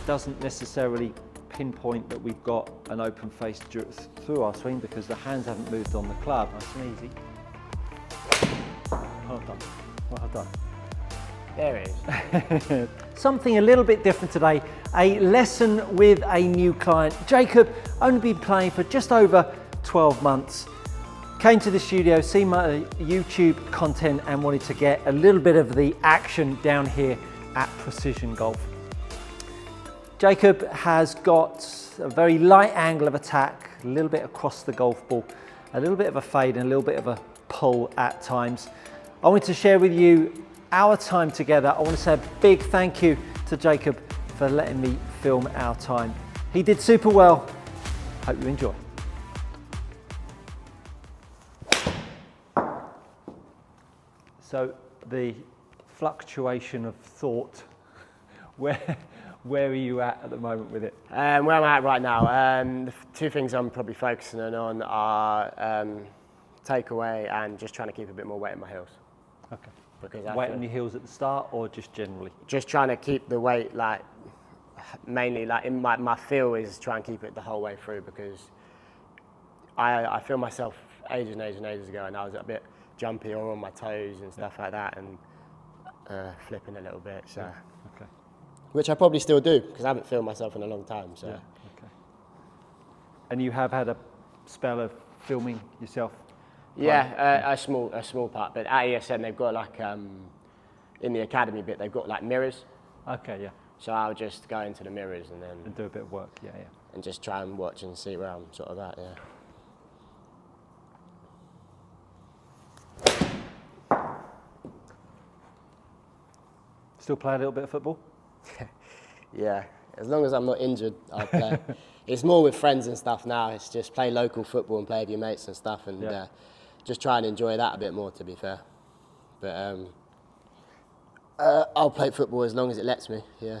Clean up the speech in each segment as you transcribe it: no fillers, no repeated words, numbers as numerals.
doesn't necessarily pinpoint that we've got an open face through our swing because the hands haven't moved on the club. Nice and easy. Well done. Well done. There it is. Something a little bit different today. A lesson with a new client. Jacob, only been playing for just over 12 months. Came to the studio, seen my YouTube content and wanted to get a little bit of the action down here at Precision Golf. Jacob has got a very light angle of attack, a little bit across the golf ball, a little bit of a fade and a little bit of a pull at times. I wanted to share with you our time together. I want to say a big thank you to Jacob for letting me film our time. He did super well. Hope you enjoy. So the fluctuation of thought, where are you at the moment with it? Where I'm at right now, the two things I'm probably focusing on are takeaway and just trying to keep a bit more weight in my heels. Okay. Because weight on your heels at the start or just generally? Just trying to keep the weight, like, mainly like in my feel is try and keep it the whole way through, because I feel myself ages ago, and I was a bit jumpy or on my toes and stuff like that, and flipping a little bit. So, okay. Which I probably still do because I haven't filmed myself in a long time. So, okay. And you have had a spell of filming yourself? Yeah, a small part. But at ESN they've got like in the academy bit they've got like mirrors. Okay, yeah. So I'll just go into the mirrors and then do a bit of work. Yeah. And just try and watch and see where I'm sort of at. Yeah. Still play a little bit of football? Yeah, as long as I'm not injured, I'll play. It's more with friends and stuff now. It's just play local football and play with your mates and stuff, and just try and enjoy that a bit more, to be fair. But I'll play football as long as it lets me, yeah.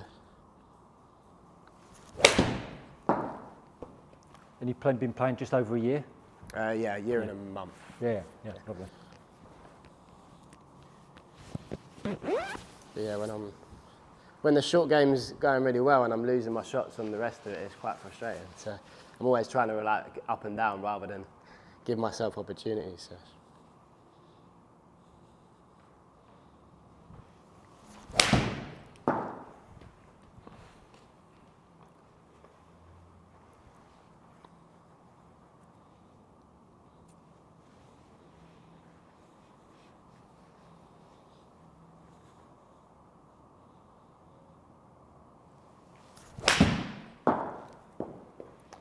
And you've been playing just over a year? Yeah, a year and a month. Yeah, lovely. But yeah, when the short game's going really well and I'm losing my shots on the rest of it, it's quite frustrating. So I'm always trying to like up and down rather than give myself opportunities. So.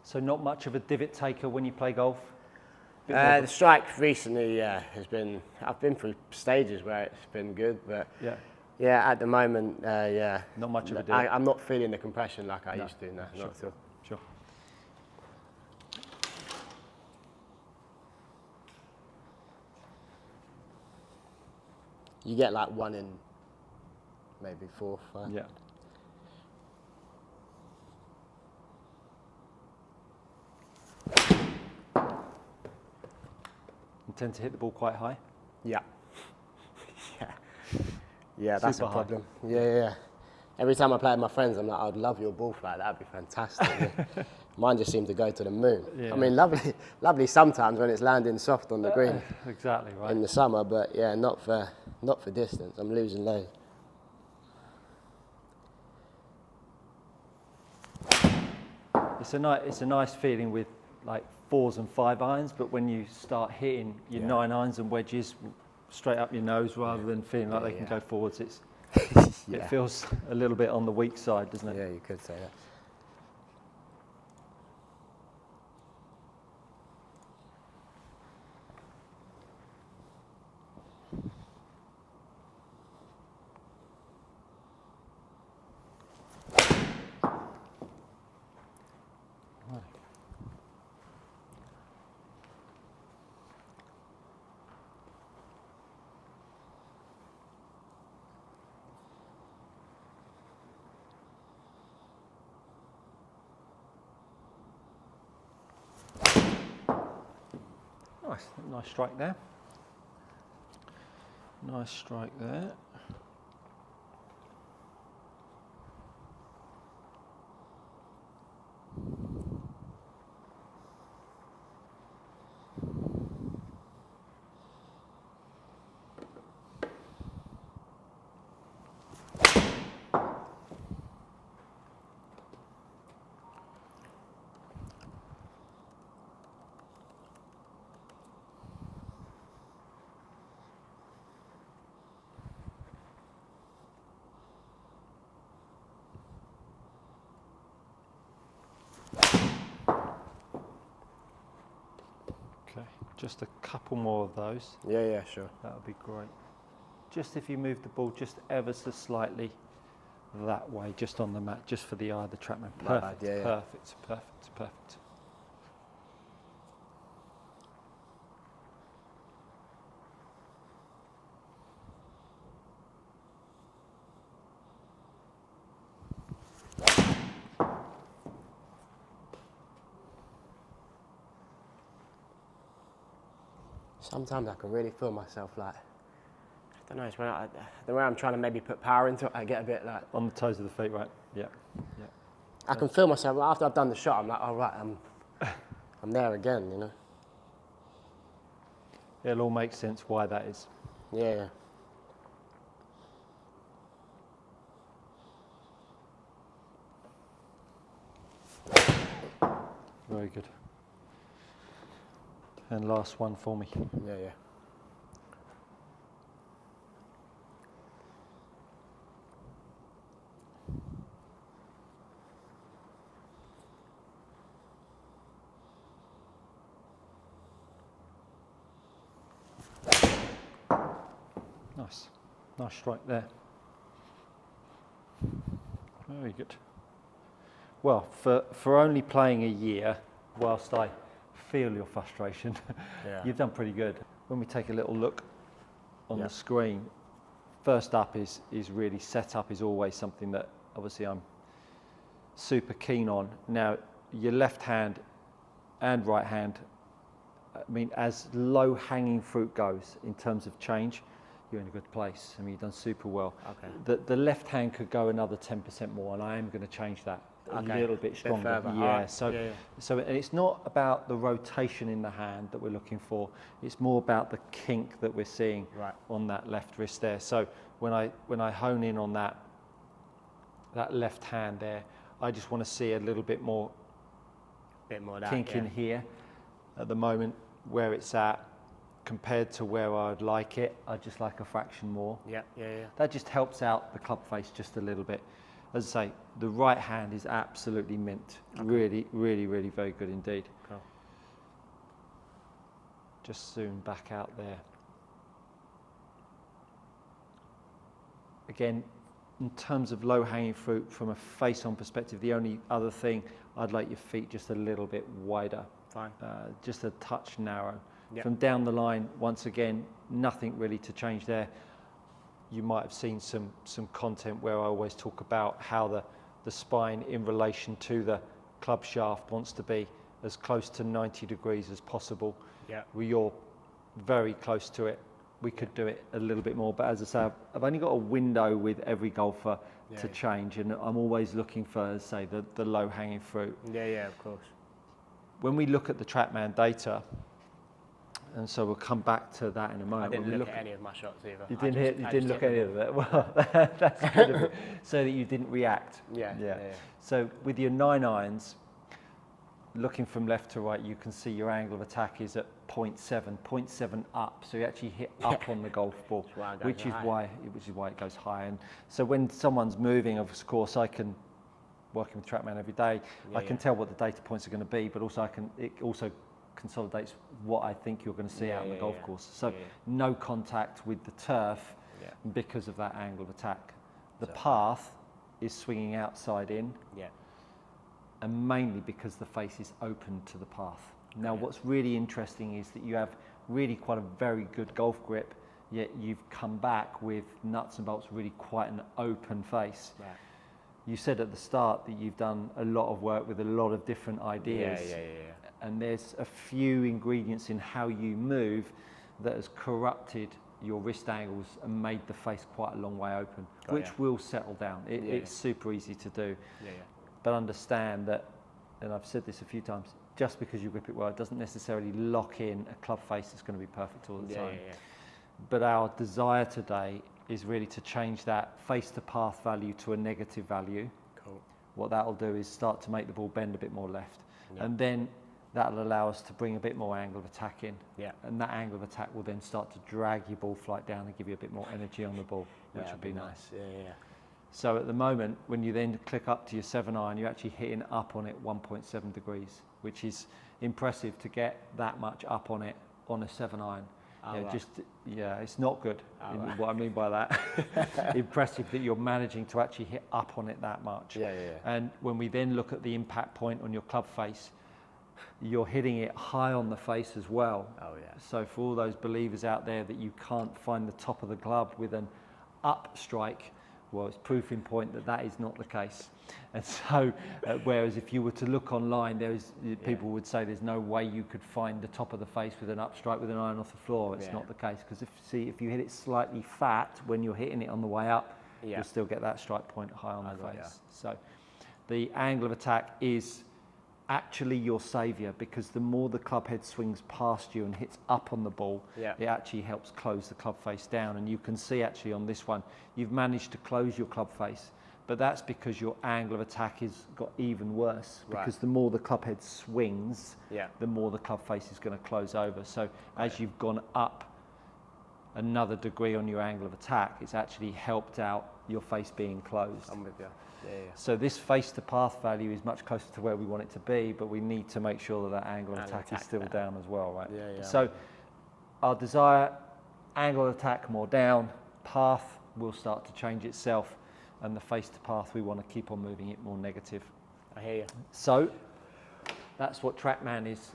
So not much of a divot taker when you play golf? The strike recently, has been, I've been through stages where it's been good, but yeah, at the moment, Not much of a divot? I'm not feeling the compression like I used to, no, sure. not at all. Sure. You get like 1 in maybe 4, 5. Yeah. Tend to hit the ball quite high? Yeah. Yeah, that's Super a problem. High. Yeah. Every time I play with my friends, I'm like, I'd love your ball flight, that'd be fantastic. Mine just seemed to go to the moon. Yeah. I mean, lovely sometimes when it's landing soft on the green. Exactly, right. In the summer, but yeah, not for distance. I'm losing loads. It's a nice feeling with like 4s and 5 irons, but when you start hitting your 9 irons and wedges straight up your nose rather than feeling like they can go forwards, it feels a little bit on the weak side, doesn't it? Yeah, you could say that. Nice strike there. Nice strike there. Okay, just a couple more of those. Yeah, sure. That would be great. Just if you move the ball just ever so slightly that way, just on the mat, just for the eye of the TrackMan. Perfect, perfect. Sometimes I can really feel myself like, I don't know, it's when the way I'm trying to maybe put power into it, I get a bit like... On the toes of the feet, right? Yeah. I can feel myself, after I've done the shot, I'm like, all right, I'm there again, you know? It'll all make sense why that is. Yeah. Very good. And last one for me. Yeah. Nice strike there. Very good. Well, for only playing a year, whilst I feel your frustration, you've done pretty good. When we take a little look on the screen, first up is really setup is always something that obviously I'm super keen on. Now, your left hand and right hand, I mean, as low hanging fruit goes in terms of change, you're in a good place. I mean, you've done super well. Okay. The left hand could go another 10% more, and I am going to change that a little bit stronger. So and it's not about the rotation in the hand that we're looking for. It's more about the kink that we're seeing on that left wrist there. So when I hone in on that left hand there, I just want to see a little bit more kink in here. At the moment, where it's at, compared to where I'd like it, I'd just like a fraction more. Yeah. That just helps out the club face just a little bit. As I say, the right hand is absolutely mint. Really very good indeed. Cool. Just zoom back out there. Again, in terms of low hanging fruit from a face on perspective, the only other thing, I'd like your feet just a little bit wider. Fine. Just a touch narrow. Yep. From down the line, once again, nothing really to change there. You might have seen some content where I always talk about how the spine in relation to the club shaft wants to be as close to 90 degrees as possible. Yeah. You're very close to it. We could do it a little bit more, but as I say, I've only got a window with every golfer to change, and I'm always looking for, as I say, the low hanging fruit. Yeah, of course. When we look at the TrackMan data, and so we'll come back to that in a moment. I didn't look at any of my shots either. You didn't look at any of it? Well, that's good of it. So that you didn't react. Yeah. So with your 9 irons, looking from left to right, you can see your angle of attack is at 0.7 up. So you actually hit up on the golf ball, which is why it goes high. And so when someone's moving, of course, I can, working with TrackMan every day, I can tell what the data points are going to be, but also it also consolidates what I think you're going to see out on the golf course. So no contact with the turf because of that angle of attack. The path is swinging outside in, and mainly because the face is open to the path. Now what's really interesting is that you have really quite a very good golf grip, yet you've come back with nuts and bolts, really quite an open face. You said at the start that you've done a lot of work with a lot of different ideas. And there's a few ingredients in how you move that has corrupted your wrist angles and made the face quite a long way open, which will settle down. It's super easy to do. But understand that, and I've said this a few times, just because you grip it well, it doesn't necessarily lock in a club face that's going to be perfect all the time. But our desire today is really to change that face to path value to a negative value. Cool. What that'll do is start to make the ball bend a bit more left. And then that'll allow us to bring a bit more angle of attack in. And that angle of attack will then start to drag your ball flight down and give you a bit more energy on the ball, which would be nice. So at the moment, when you then click up to your 7-iron, you're actually hitting up on it 1.7 degrees, which is impressive to get that much up on it on a 7-iron. It's not good. What I mean by that, impressive that you're managing to actually hit up on it that much. And when we then look at the impact point on your club face, you're hitting it high on the face as well. So for all those believers out there that you can't find the top of the club with an up strike, well, it's proof in point that that is not the case. And so, whereas if you were to look online, people would say there's no way you could find the top of the face with an up strike with an iron off the floor. It's not the case, because if you hit it slightly fat when you're hitting it on the way up, you'll still get that strike point high on the face. So the angle of attack is actually your saviour, because the more the club head swings past you and hits up on the ball, it actually helps close the club face down. And you can see actually on this one, you've managed to close your club face, but that's because your angle of attack has got even worse, because the more the club head swings, the more the club face is going to close over. So as you've gone up another degree on your angle of attack, it's actually helped out your face being closed. I'm with you. So this face to path value is much closer to where we want it to be, but we need to make sure that angle of attack is still down as well, right? So our desire, angle of attack more down, path will start to change itself, and the face to path, we want to keep on moving it more negative. I hear you. So that's what TrackMan is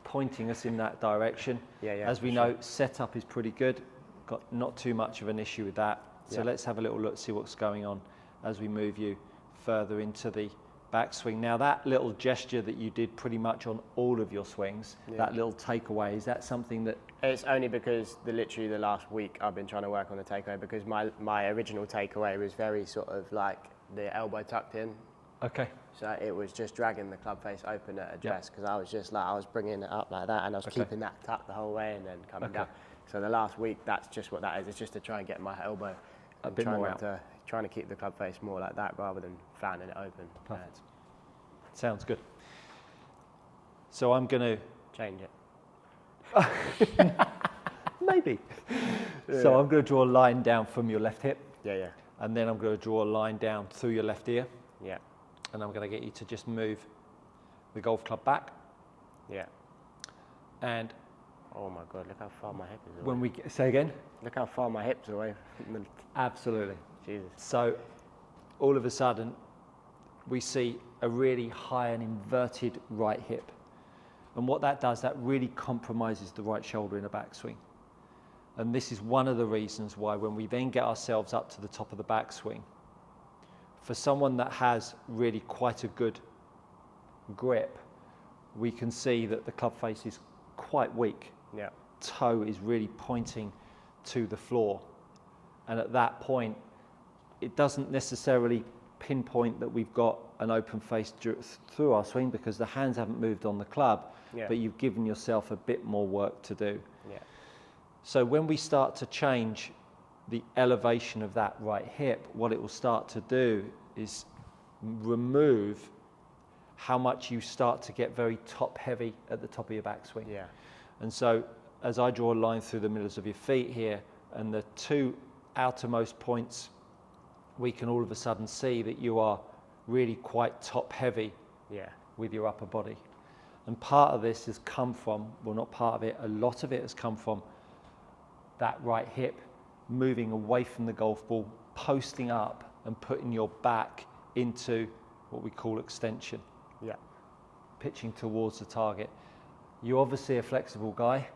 pointing us in that direction. As we know, setup is pretty good. Got not too much of an issue with that. So let's have a little look, see what's going on as we move you further into the backswing. Now that little gesture that you did pretty much on all of your swings, that little takeaway, is that something that... It's only because literally the last week I've been trying to work on the takeaway, because my original takeaway was very sort of like the elbow tucked in. Okay. So it was just dragging the club face open at address, because I was just like, I was bringing it up like that, and I was keeping that tucked the whole way and then coming down. So the last week, that's just what that is. It's just to try and get my elbow a bit more out. Trying to keep the club face more like that rather than fanning it open. Perfect. Sounds good. So I'm going to... Change it. Maybe. So I'm going to draw a line down from your left hip. And then I'm going to draw a line down through your left ear. And I'm going to get you to just move the golf club back. And... Oh my God, look how far my hip is away. When we say again? Look how far my hip's away. Absolutely. Jesus. So all of a sudden, we see a really high and inverted right hip. And what that does, that really compromises the right shoulder in a backswing. And this is one of the reasons why when we then get ourselves up to the top of the backswing, for someone that has really quite a good grip, we can see that the club face is quite weak. Toe is really pointing to the floor, and at that point it doesn't necessarily pinpoint that we've got an open face through our swing, because the hands haven't moved on the club, but you've given yourself a bit more work to do. So when we start to change the elevation of that right hip, what it will start to do is remove how much you start to get very top heavy at the top of your backswing. And so as I draw a line through the middles of your feet here, and the two outermost points, we can all of a sudden see that you are really quite top heavy with your upper body. And part of this has come from, well, not part of it, a lot of it has come from that right hip moving away from the golf ball, posting up and putting your back into what we call extension. Pitching towards the target. You're obviously a flexible guy,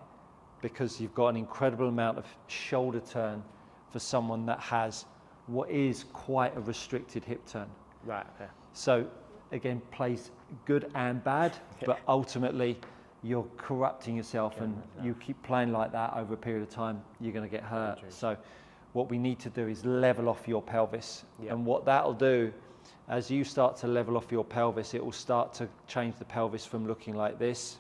because you've got an incredible amount of shoulder turn for someone that has what is quite a restricted hip turn. So again, plays good and bad, but ultimately you're corrupting yourself, and you keep playing like that over a period of time, you're going to get hurt. So what we need to do is level off your pelvis. And what that'll do, as you start to level off your pelvis, it will start to change the pelvis from looking like this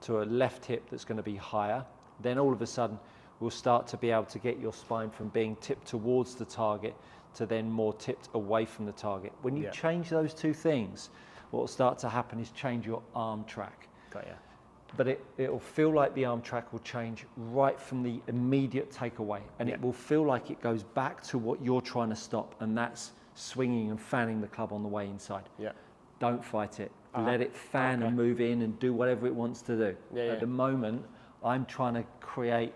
to a left hip that's going to be higher. Then all of a sudden, we'll start to be able to get your spine from being tipped towards the target to then more tipped away from the target. When you change those two things, what will start to happen is change your arm track. But it'll feel like the arm track will change right from the immediate takeaway, and it will feel like it goes back to what you're trying to stop, and that's swinging and fanning the club on the way inside. Yeah. Don't fight it. Let it fan and move in and do whatever it wants to do. At the moment, I'm trying to create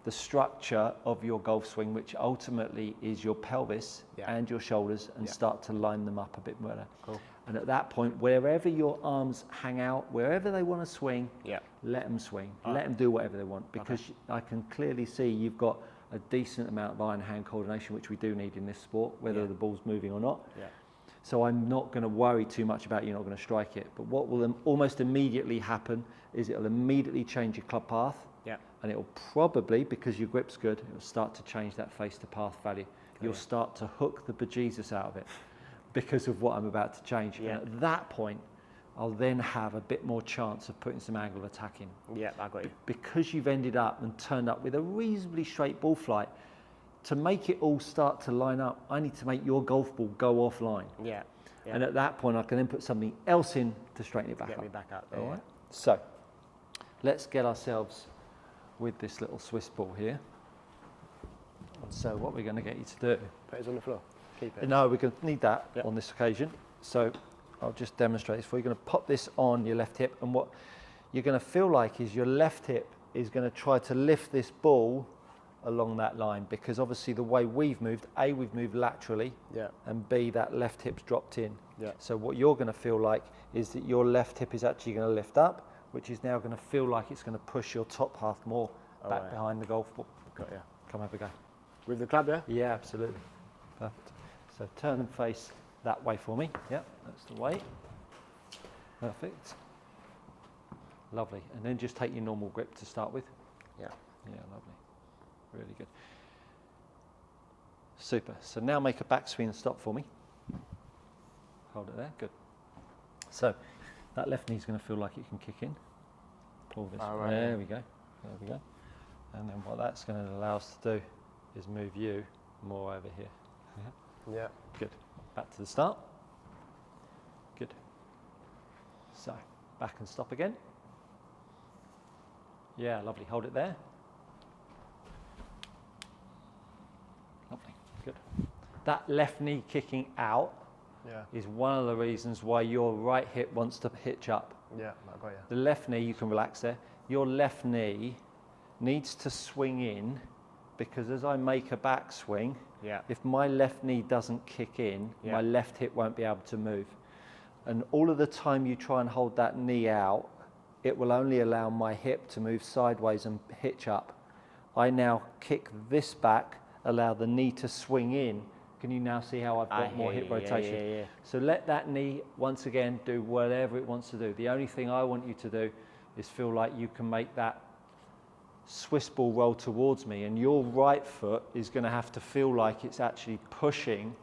the structure of your golf swing, which ultimately is your pelvis and your shoulders, and start to line them up a bit better. Cool. And at that point, wherever your arms hang out, wherever they want to swing, let them swing. Let them do whatever they want, because I can clearly see you've got a decent amount of eye-hand coordination, which we do need in this sport, whether the ball's moving or not. So I'm not going to worry too much about you're not going to strike it. But what will almost immediately happen is it'll immediately change your club path. And it'll probably, because your grip's good, it'll start to change that face to path value. You'll start to hook the bejesus out of it because of what I'm about to change. And at that point, I'll then have a bit more chance of putting some angle of attack in. Yeah, I got you. Because you've ended up and turned up with a reasonably straight ball flight, to make it all start to line up, I need to make your golf ball go offline. And at that point, I can then put something else in to straighten it back up. Get me back up. All right. So let's get ourselves with this little Swiss ball here. And so what we're going to get you to do... Put it on the floor. Keep it. No, we're going to need that on this occasion. So I'll just demonstrate this for you. You're going to pop this on your left hip, and what you're going to feel like is your left hip is going to try to lift this ball along that line, because obviously the way we've moved, A, we've moved laterally, and B, that left hip's dropped in. So what you're going to feel like is that your left hip is actually going to lift up, which is now going to feel like it's going to push your top half more back behind the golf ball. Got you. Come have a go. With the club, yeah? Yeah, absolutely. Perfect. So turn and face that way for me. Yeah, that's the way. Perfect. Lovely. And then just take your normal grip to start with. Yeah, lovely. Really good. Super. So now make a backswing and stop for me. Hold it there. Good. So that left knee's going to feel like it can kick in. Pull this. There we go. There we go. And then what that's going to allow us to do is move you more over here. Yeah. Good. Back to the start. Good. So back and stop again. Yeah, lovely. Hold it there. Lovely. Good. That left knee kicking out is one of the reasons why your right hip wants to hitch up. Yeah, I got you. The left knee, you can relax there. Your left knee needs to swing in, because as I make a backswing, if my left knee doesn't kick in, my left hip won't be able to move. And all of the time you try and hold that knee out, it will only allow my hip to move sideways and hitch up. I now kick this back, allow the knee to swing in. Can you now see how I've got more hip rotation? So let that knee, once again, do whatever it wants to do. The only thing I want you to do is feel like you can make that Swiss ball roll towards me, and your right foot is going to have to feel like it's actually pushing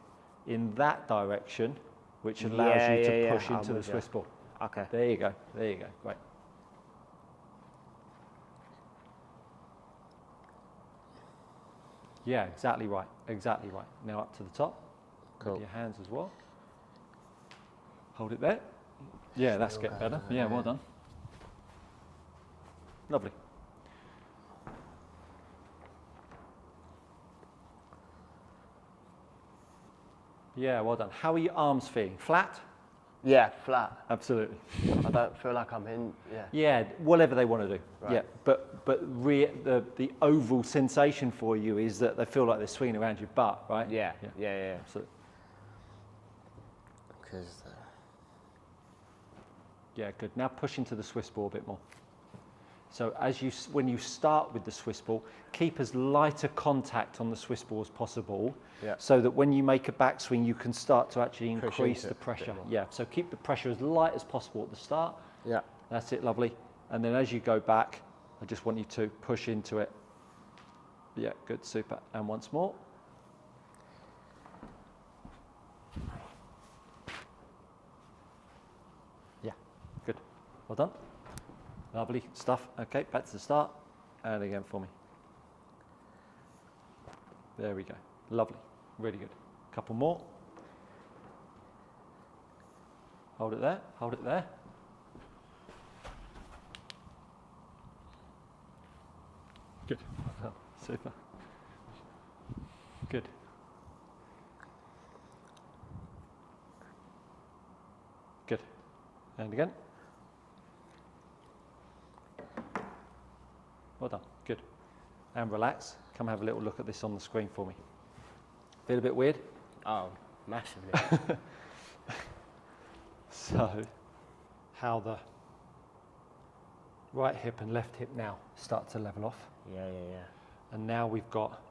in that direction, which allows you to push into the Swiss ball. Okay. There you go. There you go. Great. Yeah, exactly right. Exactly right. Now up to the top. Cool. With your hands as well. Hold it there. Yeah, that's getting better. Yeah, well done. Lovely. Yeah, well done. How are your arms feeling? Flat? Yeah, flat. Absolutely. I don't feel like I'm in. Yeah, whatever they want to do. Right. Yeah, but the overall sensation for you is that they feel like they're swinging around your butt, right? Yeah. Absolutely. Because. Yeah, good. Now push into the Swiss ball a bit more. So when you start with the Swiss ball, keep as light a contact on the Swiss ball as possible, so that when you make a backswing, you can start to actually increase the pressure. Yeah, so keep the pressure as light as possible at the start. Yeah. That's it, lovely. And then as you go back, I just want you to push into it. Yeah, good, super. And once more. Yeah, good. Well done. Lovely stuff. Okay, back to the start. And again for me. There we go. Lovely. Really good. Couple more. Hold it there. Hold it there. Good. Super. Good. Good. And again. Well done. Good. And relax. Come have a little look at this on the screen for me. Feel a bit weird? Oh, massively. So, how the right hip and left hip now start to level off. Yeah. And now we've got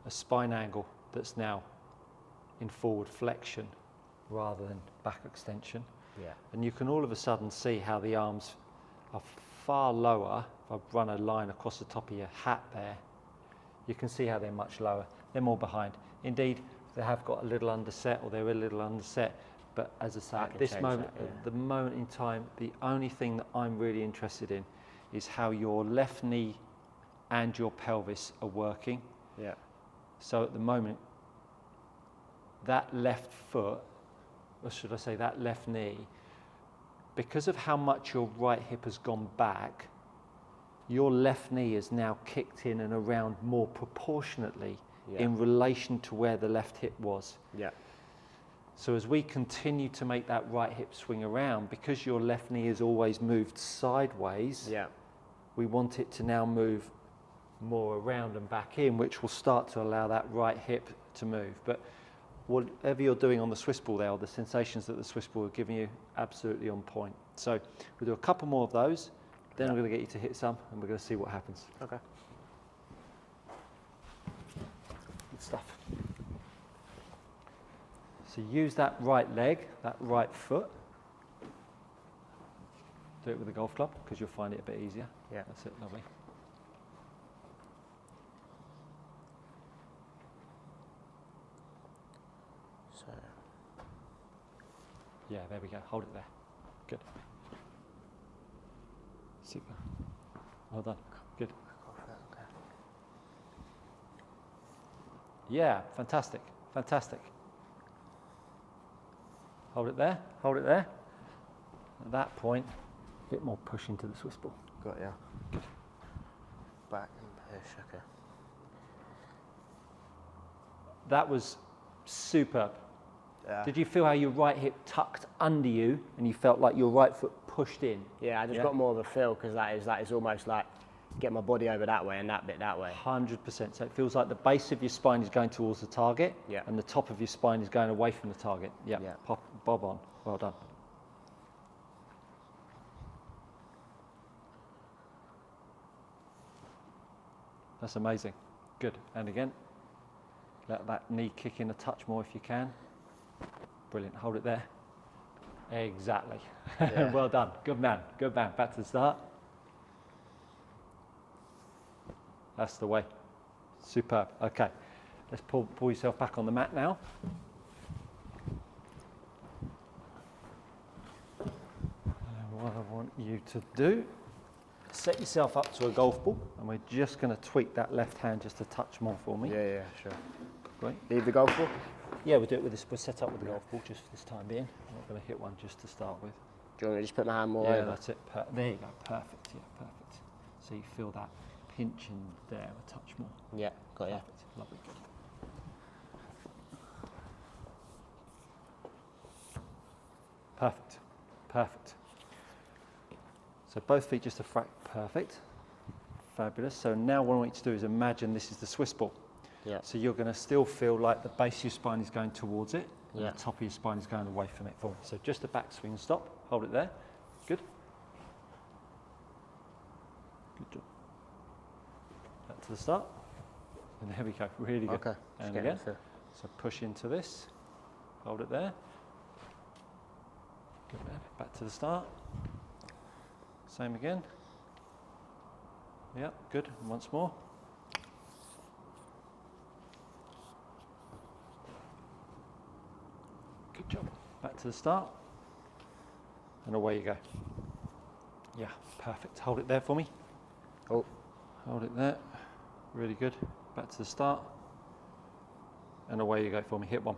a spine angle that's now in forward flexion rather than back extension. Yeah. And you can all of a sudden see how the arms are far lower. If I run a line across the top of your hat there, you can see how they're much lower. They're more behind. Indeed, they have got a little underset, or they're a little underset. But as I say, at this moment, at the moment in time, the only thing that I'm really interested in is how your left knee and your pelvis are working. Yeah. So at the moment, that left foot, or should I say that left knee, because of how much your right hip has gone back, your left knee is now kicked in and around more proportionately in relation to where the left hip was. Yeah. So as we continue to make that right hip swing around, because your left knee has always moved sideways, we want it to now move more around and back in, which will start to allow that right hip to move. But whatever you're doing on the Swiss ball there, or the sensations that the Swiss ball are giving you, absolutely on point. So we'll do a couple more of those, then I'm going to get you to hit some, and we're going to see what happens. Okay. Good stuff. So use that right leg, that right foot. Do it with a golf club, because you'll find it a bit easier. Yeah. That's it, lovely. So. Yeah, there we go. Hold it there. Good. Super. Well done. Good. Yeah, fantastic. Fantastic. Hold it there. Hold it there. At that point, a bit more push into the Swiss ball. Got ya. Good. Back and push. Okay. That was superb. Yeah. Did you feel how your right hip tucked under you and you felt like your right foot pushed in? Yeah, I just got more of a feel, because that is almost like get my body over that way and that bit that way. 100%. So it feels like the base of your spine is going towards the target, and the top of your spine is going away from the target. Yeah. Bob on. Well done. That's amazing. Good. And again, let that knee kick in a touch more if you can. Brilliant. Hold it there. Exactly. Yeah. Well done. Good man. Good man. Back to the start. That's the way. Superb. Okay. Let's pull yourself back on the mat now. And what I want you to do, set yourself up to a golf ball, and we're just going to tweak that left hand just a touch more for me. Yeah, sure. Great. Leave the golf ball? Yeah, we'll do it with this. We'll set up with the golf ball just for this time being. I'm not going to hit one just to start with. Do you want me to just put my hand more Yeah, over? that's it. There you go. Perfect. Yeah, perfect. So you feel that pinch in there a touch more. Yeah, got ya. Perfect. Lovely. Good. Perfect. Perfect. So both feet just a frac. Perfect. Fabulous. So now what I want you to do is imagine this is the Swiss ball. Yeah. So you're going to still feel like the base of your spine is going towards it, and Yeah. the top of your spine is going away from it for me. So just a back swing, stop, hold it there. Good. Good job. Back to the start. And there we go, really good. Okay. And again. So push into this, hold it there. Good man. Back to the start. Same again. Yeah, good. And once more. Good job. Back to the start. And away you go. Yeah, perfect. Hold it there for me. Oh. Hold it there. Really good. Back to the start. And away you go for me. Hit one.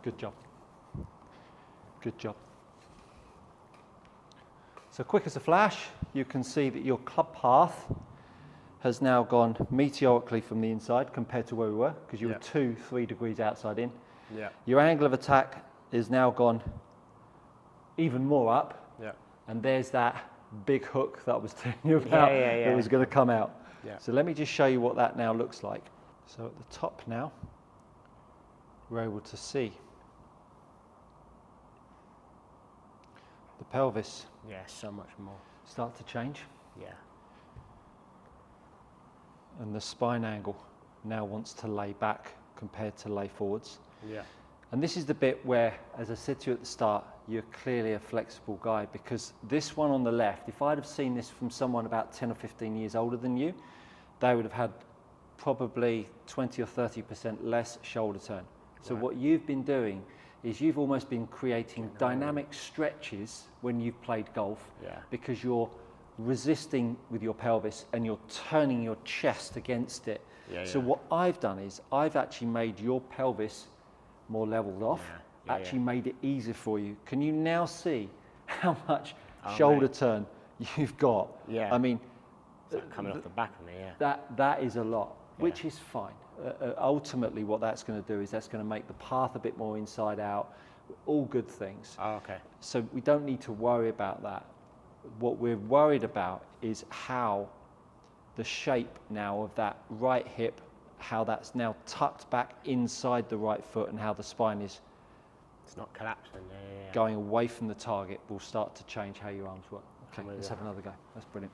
Good job. Good job. So quick as a flash, you can see that your club path has now gone meteorically from the inside compared to where we were, because you were 2-3 degrees outside in. Yeah. Your angle of attack is now gone even more up. Yeah. And there's that big hook that I was telling you about that was going to come out. Yeah. So let me just show you what that now looks like. So at the top now, we're able to see the pelvis So much more. start to change, Yeah. and the spine angle now wants to lay back compared to lay forwards. Yeah. And this is the bit where, as I said to you at the start, you're clearly a flexible guy, because this one on the left, if I'd have seen this from someone about 10 or 15 years older than you, they would have had probably 20 or 30% less shoulder turn. So what you've been doing is you've almost been creating dynamic stretches when you've played golf, because you're resisting with your pelvis and you're turning your chest against it. So what I've done is I've actually made your pelvis more leveled off, actually made it easier for you. Can you now see how much shoulder turn you've got? Yeah. I mean, it's like coming off the back of me, that is a lot, which is fine. Ultimately, what that's going to do is that's going to make the path a bit more inside out, all good things. Oh, okay. So we don't need to worry about that. What we're worried about is how the shape now of that right hip, how that's now tucked back inside the right foot, and how the spine is It's not collapsing. going away from the target will start to change how your arms work. Okay, let's have another go. That's brilliant.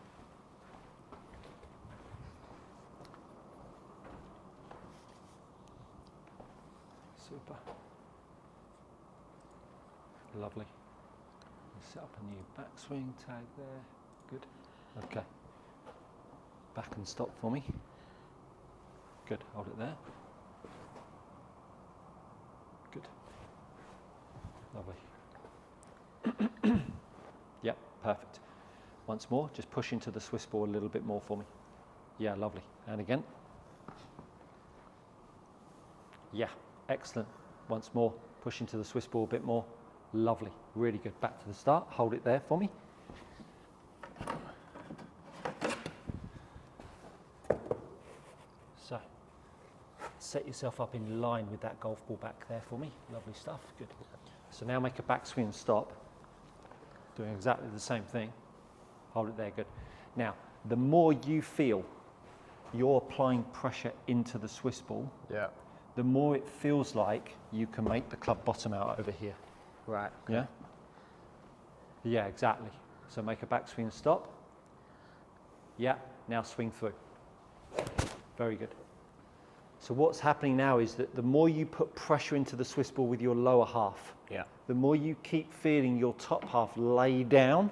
Super. Lovely. Set up a new backswing tag there. Good. Okay. Back and stop for me. Good. Hold it there. Good. Lovely. Yep, perfect. Once more, just push into the Swiss ball a little bit more for me. Yeah, lovely. And again. Yeah, excellent. Once more, push into the Swiss ball a bit more. Lovely, really good. Back to the start. Hold it there for me. So, set yourself up in line with that golf ball back there for me. Lovely stuff, good. So now make a backswing and stop. Doing exactly the same thing. Hold it there, good. Now, the more you feel you're applying pressure into the Swiss ball, the more it feels like you can make the club bottom out over here. Right. Yeah? Yeah, exactly. So make a backswing and stop. Yeah, now swing through. Very good. So what's happening now is that the more you put pressure into the Swiss ball with your lower half, the more you keep feeling your top half lay down,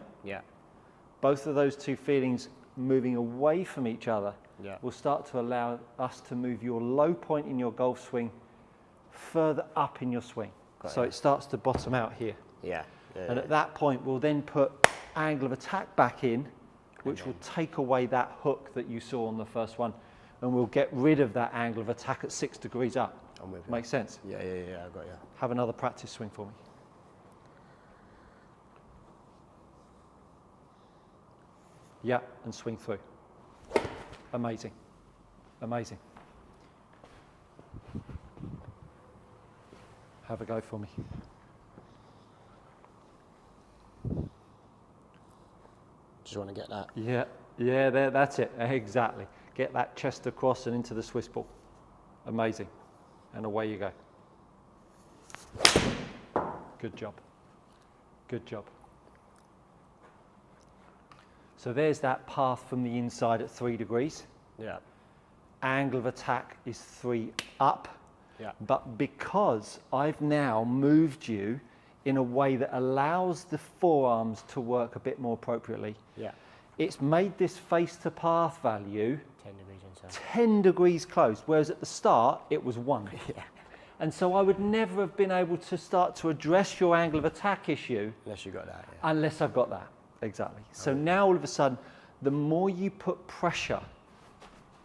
both of those two feelings moving away from each other will start to allow us to move your low point in your golf swing further up in your swing. So it starts to bottom out here. And at that point, we'll then put angle of attack back in, which will take away that hook that you saw on the first one, and we'll get rid of that angle of attack at 6 degrees up. I'm with you. Makes sense? Yeah, I got you. Have another practice swing for me. Yeah, and swing through. Amazing. Amazing. Have a go for me. Just want to get that. Yeah, there, that's it. Exactly. Get that chest across and into the Swiss ball. Amazing. And away you go. Good job. Good job. So there's that path from the inside at 3 degrees. Angle of attack is 3 up. But because I've now moved you in a way that allows the forearms to work a bit more appropriately, it's made this face to path value 10 degrees inside. 10 degrees closed, whereas at the start it was 1. And so I would never have been able to start to address your angle of attack issue Unless you got that. unless I've got that. Exactly. So now all of a sudden, the more you put pressure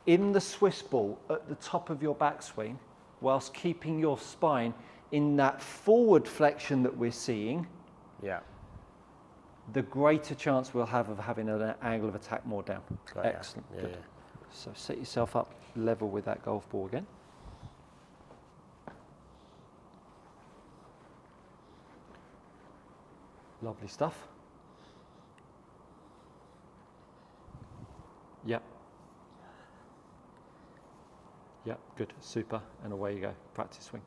in the Swiss ball at the top of your backswing, whilst keeping your spine in that forward flexion that we're seeing, the greater chance we'll have of having an angle of attack more down. Excellent. Good. So set yourself up level with that golf ball again. Lovely stuff. Yep. Yep, good, super, and away you go. Practice swing.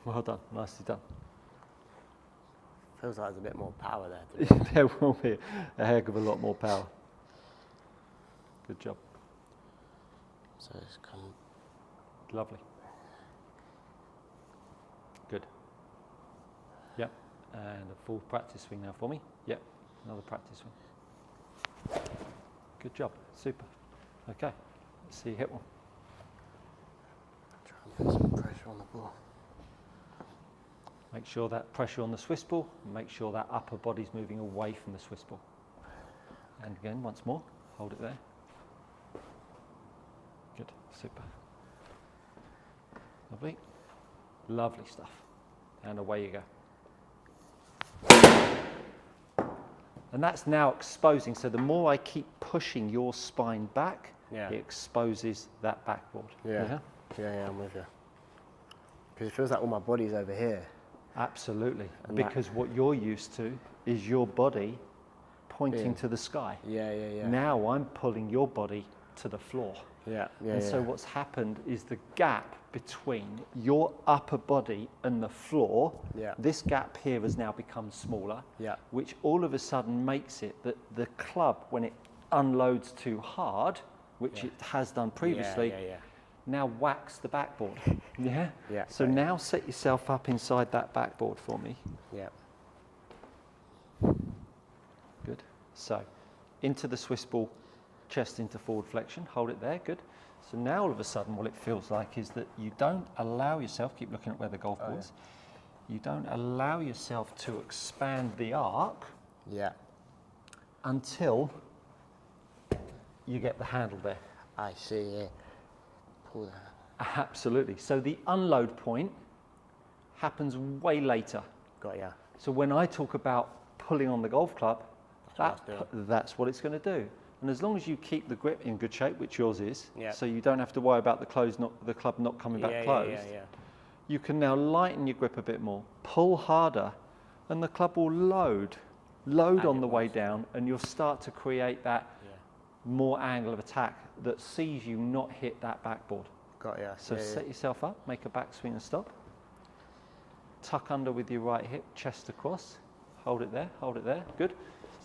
Well done, nicely done. Feels like there's a bit more power there. To be There will be a heck of a lot more power. Good job. So it's come. Lovely. Good. Yep, and a full practice swing now for me. Yep, another practice swing. Good job, super. Okay, let's see you hit one. Try and put some pressure on the ball. Make sure that pressure on the Swiss ball, and make sure that upper body's moving away from the Swiss ball. And again, once more, hold it there. Good, super. Lovely. Lovely stuff. And away you go. And that's now exposing, so the more I keep pushing your spine back, it exposes that backboard. Yeah, I'm with you. Because it feels like all my body's over here. Absolutely, and because what you're used to is your body pointing to the sky. Yeah. Now I'm pulling your body to the floor. And so what's happened is the gap between your upper body and the floor, this gap here has now become smaller, which all of a sudden makes it that the club, when it unloads too hard, which it has done previously, now whacks the backboard. So now set yourself up inside that backboard for me. Good. So into the Swiss ball, chest into forward flexion, hold it there, good. So now all of a sudden what it feels like is that you don't allow yourself, keep looking at where the golf ball is, you don't allow yourself to expand the arc until you get the handle there. I see, Pull that. Absolutely. So the unload point happens way later. Got ya. So when I talk about pulling on the golf club, that's what it's going to do. And as long as you keep the grip in good shape, which yours is, so you don't have to worry about the club not coming back closed, you can now lighten your grip a bit more, pull harder, and the club will load on the way down, and you'll start to create that more angle of attack that sees you not hit that backboard. Got ya. So set yourself up, make a backswing and stop. Tuck under with your right hip, chest across. Hold it there, good.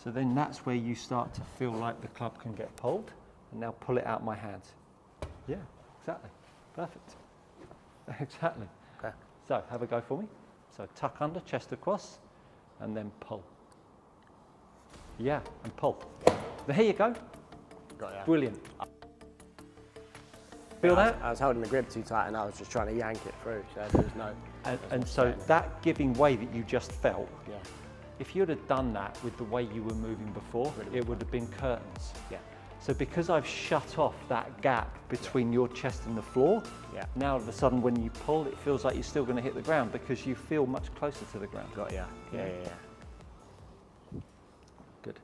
So then that's where you start to feel like the club can get pulled. And now pull it out my hands. Yeah, exactly, perfect. Exactly. Okay. So have a go for me. So tuck under, chest across, and then pull. Yeah, and pull. There you go. Got ya. Brilliant. Feel that? I was holding the grip too tight and I was just trying to yank it through, so there was no... And so that giving way that you just felt, if you'd have done that with the way you were moving before, it would have been curtains. So because I've shut off that gap between your chest and the floor, now all of a sudden when you pull, it feels like you're still going to hit the ground because you feel much closer to the ground. Got ya. Yeah. Good.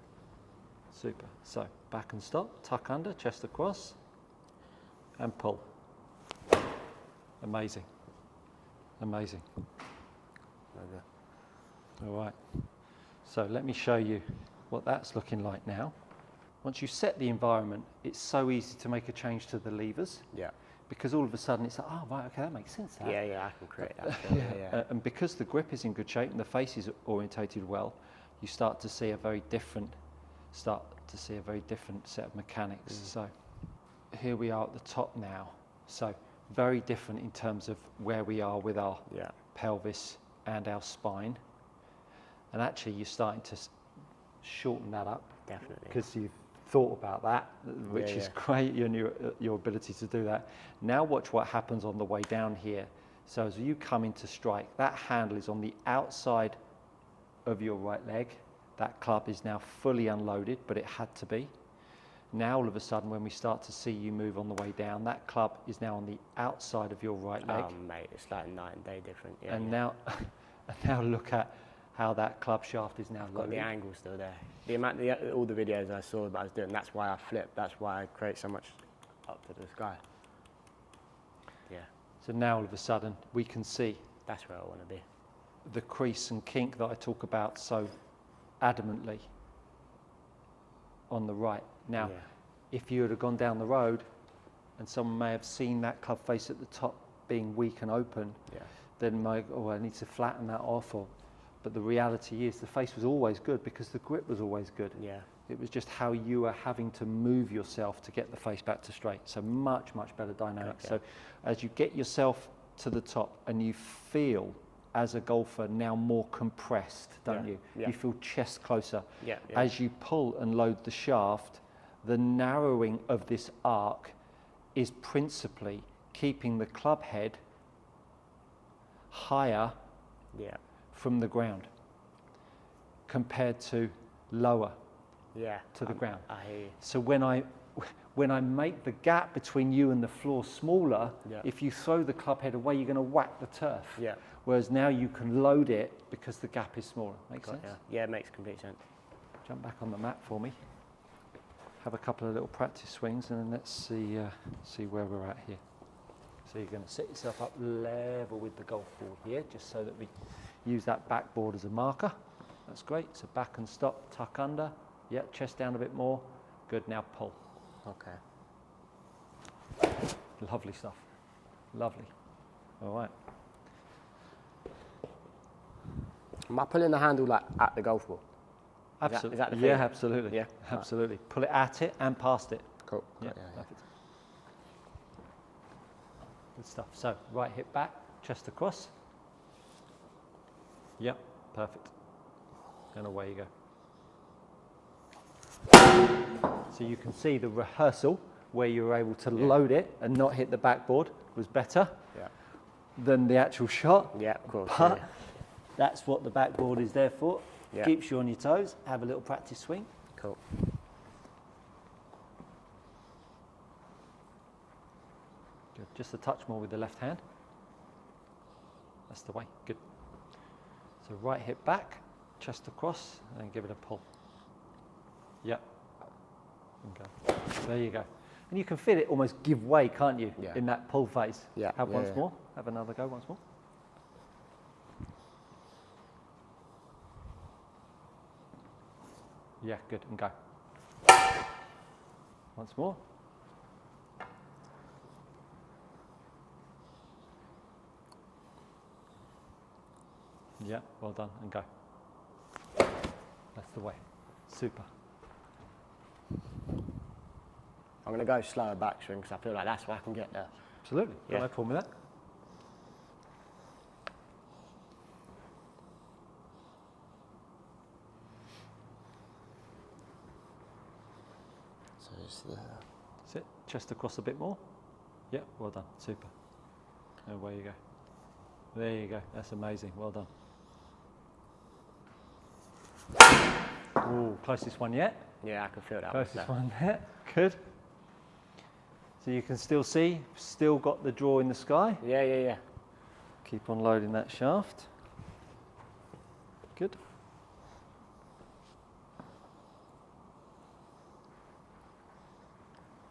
Super. So back and stop, tuck under, chest across, and pull. Amazing. Amazing. Okay. All right. So let me show you what that's looking like now. Once you set the environment, it's so easy to make a change to the levers. Because all of a sudden it's like, oh, right, okay, that makes sense. That. Yeah, I can create that. And because the grip is in good shape and the face is orientated well, you start to see a very different set of mechanics. So here we are at the top now. So very different in terms of where we are with our pelvis and our spine. And actually you're starting to shorten that up. Definitely. Because you've thought about that, which is great, your ability to do that. Now watch what happens on the way down here. So as you come into strike, that handle is on the outside of your right leg. That club is now fully unloaded, but it had to be. Now all of a sudden when we start to see you move on the way down, that club is now on the outside of your right leg. Oh mate, it's like night and day different. Now look at how that club shaft is now Got loaded. the angle still there. The amount, all the videos I saw that I was doing, that's why I flip. That's why I create so much up to the sky. Yeah, So now all of a sudden we can see that's where I want to be. the crease and kink that I talk about so adamantly on the right. Now, Yeah. if you had gone down the road and someone may have seen that club face at the top being weak and open, Yeah. then I need to flatten that off. But the reality is the face was always good because the grip was always good. Yeah. It was just how you were having to move yourself to get the face back to straight. So much, much better dynamic. Okay. So as you get yourself to the top and you feel as a golfer now more compressed, don't Yeah. you? Yeah. You feel chest closer. Yeah. Yeah. As you pull and load the shaft, the narrowing of this arc is principally keeping the club head higher Yeah. from the ground compared to lower Yeah. to the ground. I hear you. So when I make the gap between you and the floor smaller, Yeah. if you throw the club head away, you're going to whack the turf. Yeah. Whereas now you can load it because the gap is smaller. Makes sense? Yeah. Yeah, it makes complete sense. Jump back on the mat for me. Have a couple of little practice swings, and then let's see where we're at here. So you're going to set yourself up level with the golf ball here, just so that we use that backboard as a marker. That's great. So back and stop, tuck under. Yeah, chest down a bit more. Good. Now pull. Okay. Lovely stuff. Lovely. All right. Am I pulling the handle like at the golf ball? Absolutely. is that the yeah, thing? absolutely. Yeah. Absolutely. Pull it at it and past it. Cool. Yeah, Yeah. perfect. Good stuff. So right hip back, chest across. Yep, perfect. And away you go. So you can see the rehearsal where you were able to load it and not hit the backboard was better Yeah. than the actual shot. Yeah, of course. But yeah. that's what the backboard is there for. Yeah. Keeps you on your toes. Have a little practice swing. Cool. Good. Just a touch more with the left hand. That's the way. Good. So right hip back, chest across, and give it a pull. Yep. Okay. There you go. And you can feel it almost give way, can't you? Yeah. In that pull phase. Yeah. Have Yeah, once yeah. more. Have another go once more. Yeah, good. And go. Once more. Yeah, well done, and go. That's the way. Super. I'm going to go slower backswing because I feel like that's where I can get there. Absolutely. Got Yeah. no problem with that. So it's there. Sit. Chest across a bit more. Yeah, well done. Super. And away you go. There you go. That's amazing. Well done. Ooh, closest one yet. Yeah, I can feel that. one Closest there. one yet. Good. So you can still see, still got the draw in the sky. Yeah, yeah, yeah. Keep on loading that shaft. Good.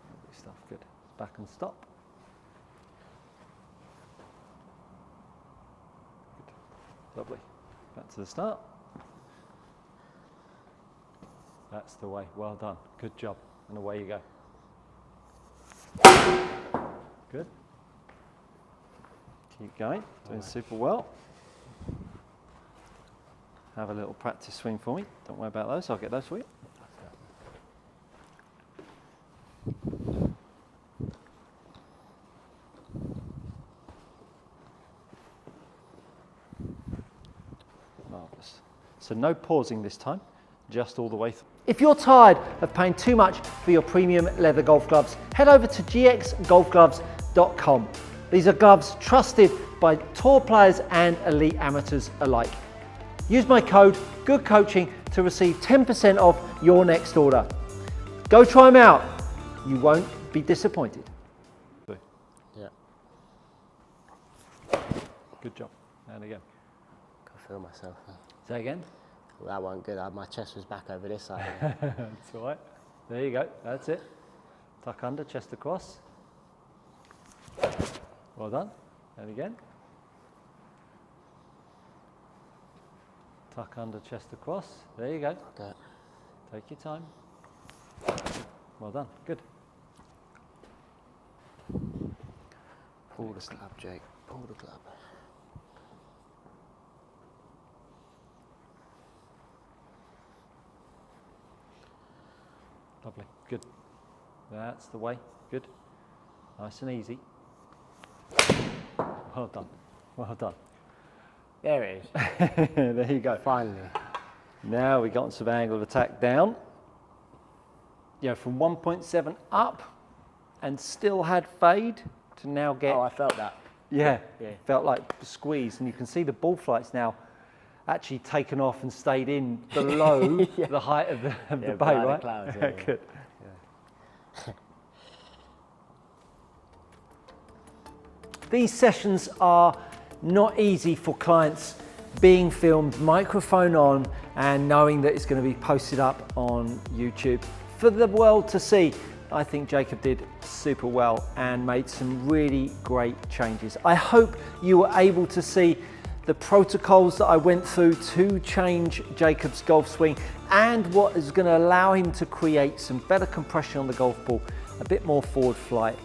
Lovely stuff, good. Back and stop. Good. Lovely. Back to the start. That's the way. Well done. Good job. And away you go. Good. Keep going. Doing super well. Have a little practice swing for me. Don't worry about those. I'll get those for you. Marvellous. So no pausing this time, just all the way through. If you're tired of paying too much for your premium leather golf gloves, head over to gxgolfgloves.com. These are gloves trusted by tour players and elite amateurs alike. Use my code GOODCOACHING to receive 10% off your next order. Go try them out. You won't be disappointed. Yeah. Good job. And again. I can feel myself. Say again. Well, that wasn't good. My chest was back over this side. That's all right. There you go. That's it. Tuck under, chest across. Well done. And again. Tuck under, chest across. There you go. Okay. Take your time. Well done. Good. Pull the club, Jake. Pull the club. Lovely. Good. That's the way. Good. Nice and easy. Well done. Well done. There it is. There you go. Finally. Now we got some angle of attack down. Yeah, from 1.7 up and still had fade to now get. Oh, I felt that. Yeah, Yeah. felt like squeeze, and you can see the ball flight's now actually taken off and stayed in below Yeah. the height of the bay, behind the right? clouds, yeah, yeah. Good. These sessions are not easy for clients being filmed, microphone on, and knowing that it's going to be posted up on YouTube for the world to see. I think Jacob did super well and made some really great changes. I hope you were able to see the protocols that I went through to change Jacob's golf swing and what is going to allow him to create some better compression on the golf ball, a bit more forward flight,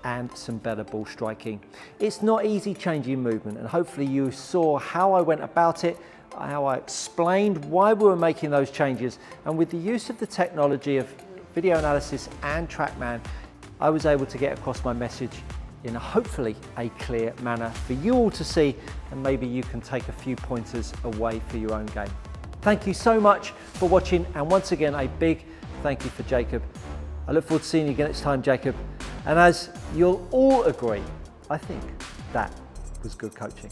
and some better ball striking. It's not easy changing movement, and hopefully you saw how I went about it, how I explained why we were making those changes, and with the use of the technology of video analysis and TrackMan, I was able to get across my message in hopefully a clear manner for you all to see, and maybe you can take a few pointers away for your own game. Thank you so much for watching, and once again a big thank you for Jacob. I look forward to seeing you again next time, Jacob. And as you'll all agree, I think that was good coaching.